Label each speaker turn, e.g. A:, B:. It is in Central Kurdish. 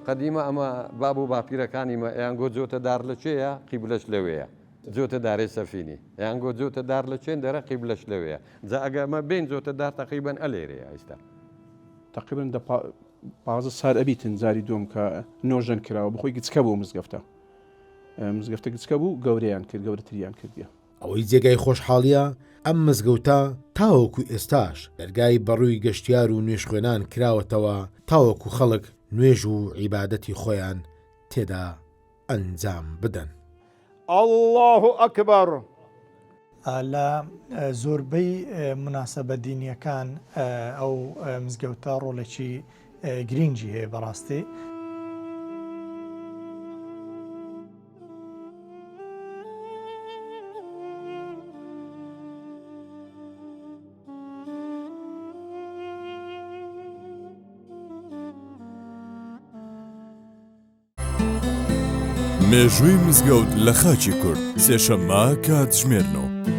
A: قەدیمە ئەمە باب و باپیرەکانی یانگۆ جۆتە دار لە چێە قیبلەش لەوەیە جۆتە دارێ سەفینی یانگۆ جۆتە دار لە چێن دەرە قیبلەش لەوەیە جا ئەگەمە بین جۆتە دار تقریبان ئەلێرەیە ئێستا
B: تقریبان پازە سار ئەبیتن زاری دوم کە نۆژەن کراوە بخۆی گچکە بوو مزگەفتە گچکە بوو گەورەیان کرد گەورەتریان کردیە
C: ئەوەی جێگای خۆشحاڵیە ئەم مزگەوتە تاوەکو ئێستاش دەرگای بەڕووی گەشتیار و نوێژخوێنان کراوەتەوە تاوەکو خەڵک نوێژ و عیبادەتی خۆیان تێدا ئەنجام بدەن.
D: الله ئەکبەر.
E: لە زۆربەی مناسەبە دینیەکان ئەو مزگەوتە ڕۆڵێکی گرنگی هەیە بەڕاستی.
F: مێژووی مزگەوت لە خاچی کورد سێشەممە کاتژمێرنەوە.